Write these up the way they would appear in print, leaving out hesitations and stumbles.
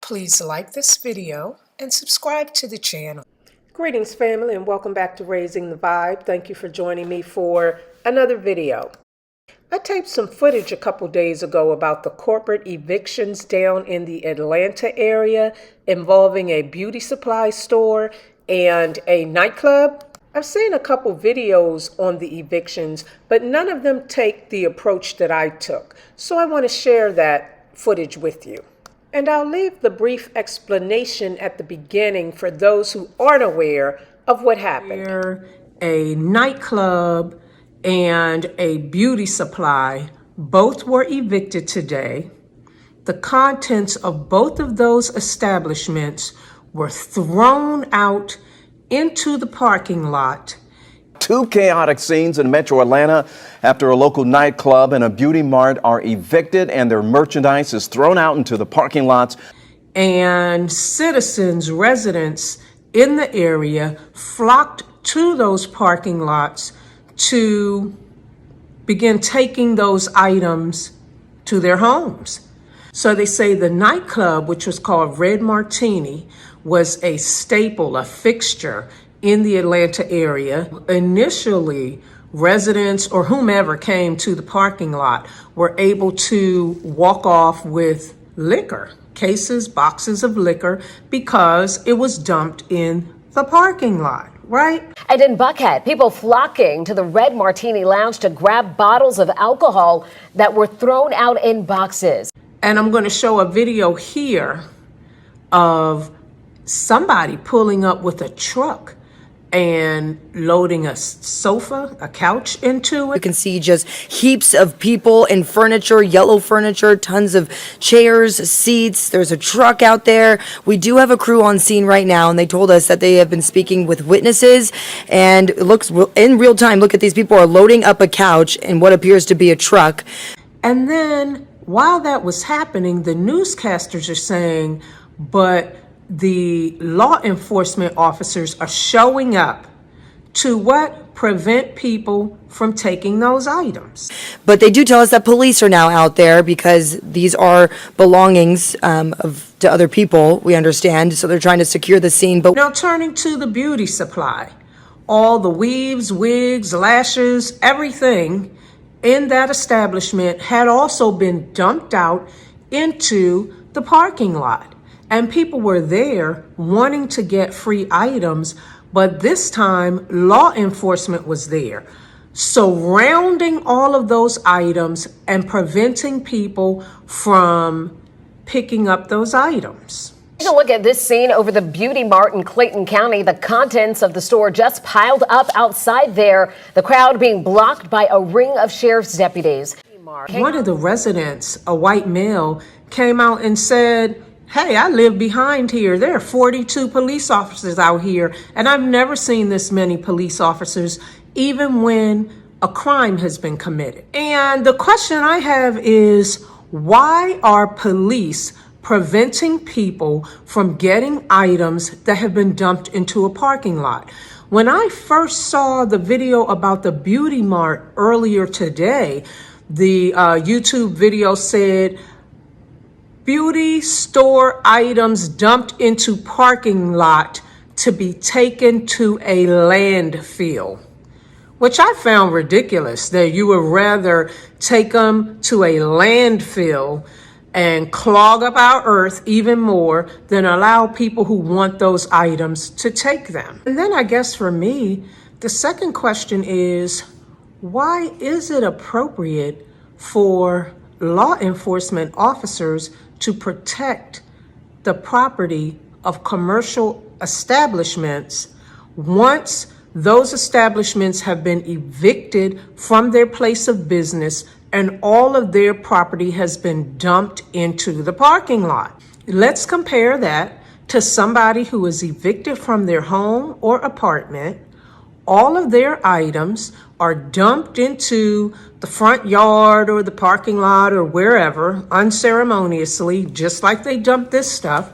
Please like this video and subscribe to the channel. Greetings, family, and welcome back to Raising the Vibe. Thank you for joining me for another video. I taped some footage a couple days ago about the corporate evictions down in the Atlanta area involving a beauty supply store and a nightclub. I've seen a couple videos on the evictions, but none of them take the approach that I took. So I want to share that footage with you. And I'll leave the brief explanation at the beginning for those who aren't aware of what happened. A nightclub and a beauty supply both were evicted today. The contents of both of those establishments were thrown out into the parking lot. Two chaotic scenes in Metro Atlanta after a local nightclub and a beauty mart are evicted and their merchandise is thrown out into the parking lots. And citizens, residents in the area flocked to those parking lots to begin taking those items to their homes. So they say the nightclub, which was called Red Martini, was a staple, a fixture in the Atlanta area. Initially, residents or whomever came to the parking lot were able to walk off with liquor, cases, boxes of liquor, because it was dumped in the parking lot, right? And in Buckhead, people flocking to the Red Martini Lounge to grab bottles of alcohol that were thrown out in boxes. And I'm going to show a video here of somebody pulling up with a truck and loading a sofa, a couch into it. You can see just heaps of people and furniture, yellow furniture, tons of chairs, seats. There's a truck out there. We do have a crew on scene right now, and they told us that they have been speaking with witnesses, and it looks in real time. Look at these people are loading up a couch in what appears to be a truck. And then while that was happening, the newscasters are saying, but the law enforcement officers are showing up to what? Prevent people from taking those items. But they do tell us that police are now out there because these are belongings to other people, we understand. So they're trying to secure the scene. But now turning to the beauty supply, all the weaves, wigs, lashes, everything in that establishment had also been dumped out into the parking lot. And people were there wanting to get free items, but this time law enforcement was there, surrounding all of those items and preventing people from picking up those items. Take a look at this scene over the beauty mart in Clayton County. The contents of the store just piled up outside there, the crowd being blocked by a ring of sheriff's deputies. One of the residents, a white male, came out and said, "Hey, I live behind here. There are 42 police officers out here, and I've never seen this many police officers, even when a crime has been committed." And the question I have is, why are police preventing people from getting items that have been dumped into a parking lot? When I first saw the video about the beauty mart earlier today, the YouTube video said, beauty store items dumped into parking lot to be taken to a landfill, which I found ridiculous, that you would rather take them to a landfill and clog up our earth even more than allow people who want those items to take them. And then I guess for me, the second question is, why is it appropriate for law enforcement officers to protect the property of commercial establishments once those establishments have been evicted from their place of business and all of their property has been dumped into the parking lot? Let's compare that to somebody who is evicted from their home or apartment. All of their items are dumped into the front yard or the parking lot or wherever unceremoniously, just like they dumped this stuff.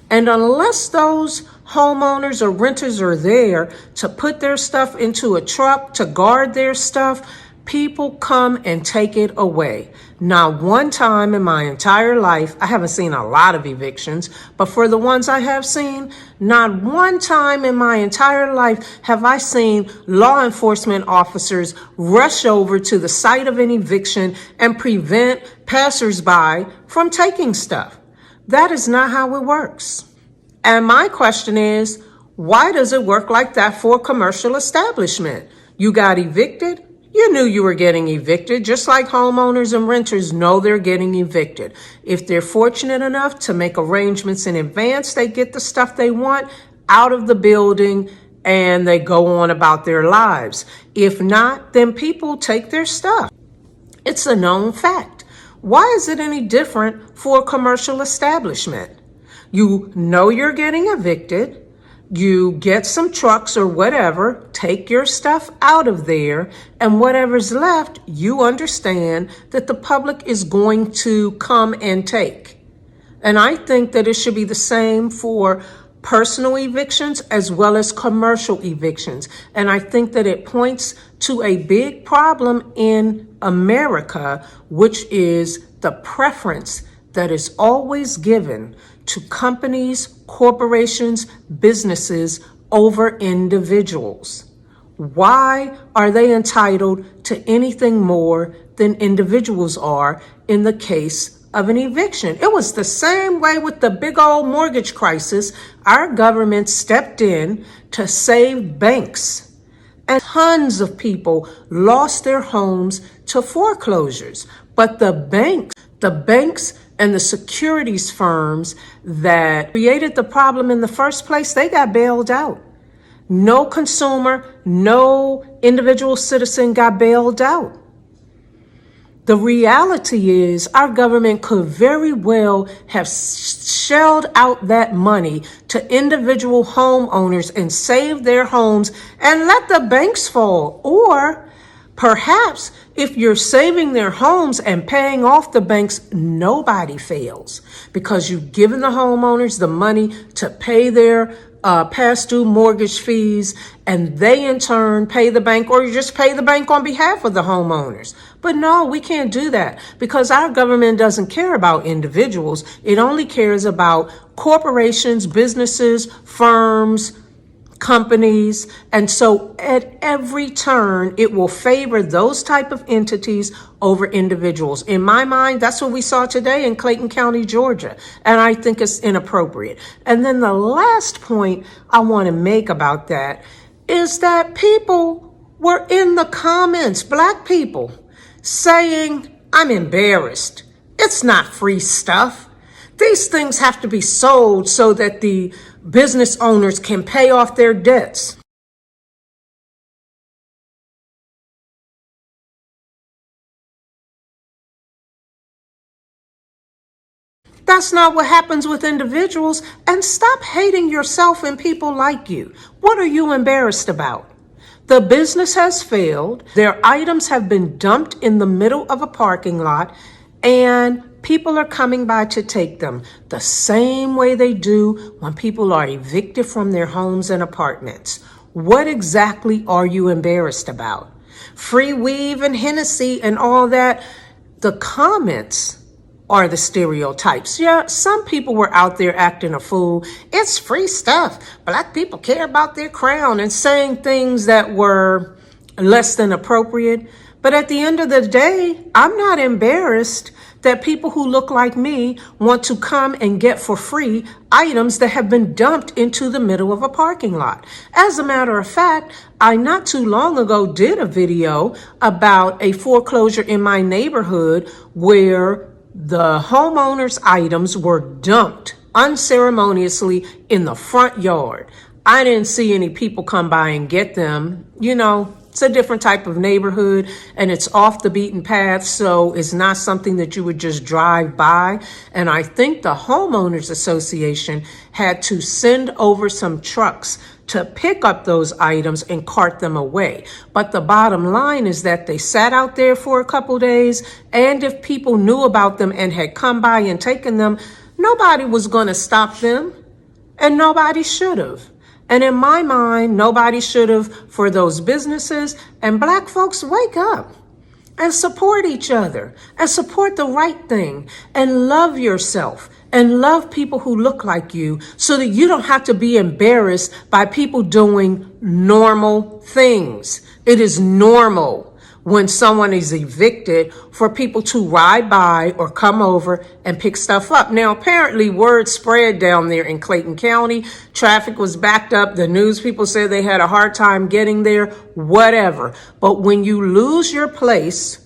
And unless those homeowners or renters are there to put their stuff into a truck to guard their stuff, people come and take it away. Not one time in my entire life, I haven't seen a lot of evictions, but for the ones I have seen, not one time in my entire life have I seen law enforcement officers rush over to the site of an eviction and prevent passersby from taking stuff. That is not how it works. And my question is, why does it work like that for a commercial establishment? You got evicted? You knew you were getting evicted, just like homeowners and renters know they're getting evicted. If they're fortunate enough to make arrangements in advance, they get the stuff they want out of the building and they go on about their lives. If not, then people take their stuff. It's a known fact. Why is it any different for a commercial establishment? You know you're getting evicted. You get some trucks or whatever, take your stuff out of there, and whatever's left, you understand that the public is going to come and take. And I think that it should be the same for personal evictions as well as commercial evictions. And I think that it points to a big problem in America, which is the preference that is always given to companies, corporations, businesses over individuals. Why are they entitled to anything more than individuals are in the case of an eviction? It was the same way with the big old mortgage crisis. Our government stepped in to save banks, and tons of people lost their homes to foreclosures. But the banks and the securities firms that created the problem in the first place, they got bailed out. No consumer, no individual citizen got bailed out. The reality is our government could very well have shelled out that money to individual homeowners and saved their homes and let the banks fall. Or perhaps if you're saving their homes and paying off the banks, nobody fails because you've given the homeowners the money to pay their past due mortgage fees, and they in turn pay the bank, or you just pay the bank on behalf of the homeowners. But no, we can't do that because our government doesn't care about individuals. It only cares about corporations, businesses, firms, companies. And so at every turn, it will favor those type of entities over individuals. In my mind, that's what we saw today in Clayton County, Georgia. And I think it's inappropriate. And then the last point I want to make about that is that people were in the comments, Black people, saying, I'm embarrassed. It's not free stuff. These things have to be sold so that the business owners can pay off their debts. That's not what happens with individuals. And stop hating yourself and people like you. What are you embarrassed about? The business has failed. Their items have been dumped in the middle of a parking lot, and people are coming by to take them the same way they do when people are evicted from their homes and apartments. What exactly are you embarrassed about? Free weave and Hennessy and all that. The comments are the stereotypes. Yeah, some people were out there acting a fool. It's free stuff. Black people care about their crown and saying things that were less than appropriate. But at the end of the day, I'm not embarrassed that people who look like me want to come and get for free items that have been dumped into the middle of a parking lot. As a matter of fact, I not too long ago did a video about a foreclosure in my neighborhood where the homeowner's items were dumped unceremoniously in the front yard. I didn't see any people come by and get them. You know, it's a different type of neighborhood and it's off the beaten path, so it's not something that you would just drive by. And I think the homeowners association had to send over some trucks to pick up those items and cart them away. But the bottom line is that they sat out there for a couple days, and if people knew about them and had come by and taken them, nobody was going to stop them, and nobody should have. And in my mind, nobody should have for those businesses. And Black folks, wake up. and support each other and support the right thing and love yourself and love people who look like you so that you don't have to be embarrassed by people doing normal things. It is normal when someone is evicted for people to ride by or come over and pick stuff up. Now, apparently word spread down there in Clayton County. Traffic was backed up. The news people said they had a hard time getting there, whatever. But when you lose your place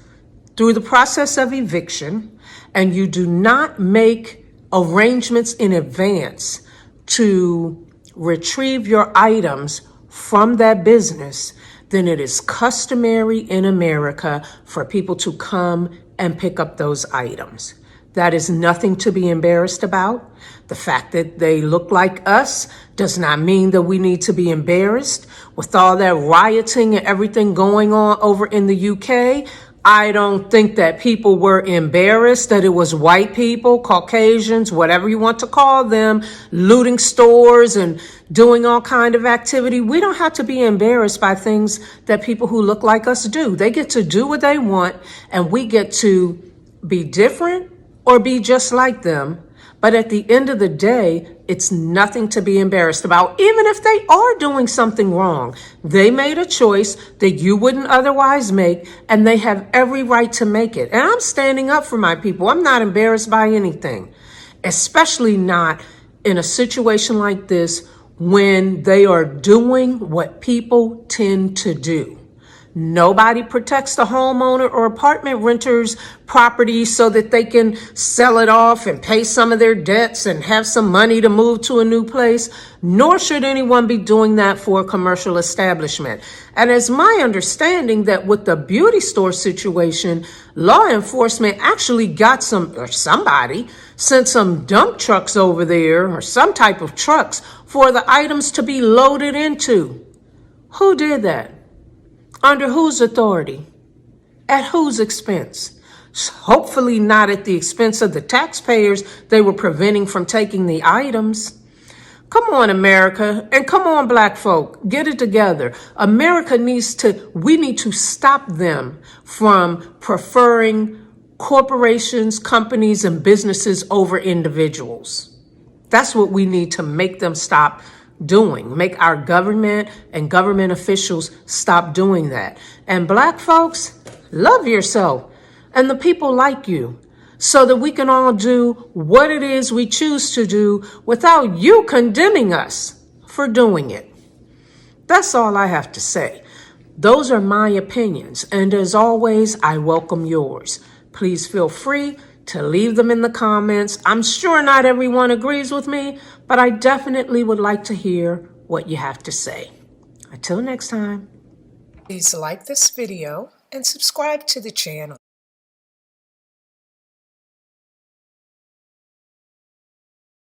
through the process of eviction and you do not make arrangements in advance to retrieve your items from that business, then it is customary in America for people to come and pick up those items. That is nothing to be embarrassed about. The fact that they look like us does not mean that we need to be embarrassed. With all that rioting and everything going on over in the UK, I don't think that people were embarrassed that it was white people, Caucasians, whatever you want to call them, looting stores and doing all kind of activity. We don't have to be embarrassed by things that people who look like us do. They get to do what they want, and we get to be different or be just like them. But at the end of the day, it's nothing to be embarrassed about, even if they are doing something wrong. They made a choice that you wouldn't otherwise make, and they have every right to make it. And I'm standing up for my people. I'm not embarrassed by anything, especially not in a situation like this when they are doing what people tend to do. Nobody protects the homeowner or apartment renter's property so that they can sell it off and pay some of their debts and have some money to move to a new place, nor should anyone be doing that for a commercial establishment. And it's my understanding that with the beauty store situation, law enforcement actually got somebody sent some dump trucks over there or some type of trucks for the items to be loaded into. Who did that? Under whose authority? At whose expense? Hopefully not at the expense of the taxpayers they were preventing from taking the items. Come on, America, and come on, black folk, get it together. We need to stop them from preferring corporations, companies, and businesses over individuals. That's what we need to make them stop doing. Make our government and government officials stop doing that. And black folks, love yourself and the people like you so that we can all do what it is we choose to do without you condemning us for doing it. That's all I have to say. Those are my opinions. And as always, I welcome yours. Please feel free to leave them in the comments. I'm sure not everyone agrees with me, but I definitely would like to hear what you have to say. Until next time. Please like this video and subscribe to the channel.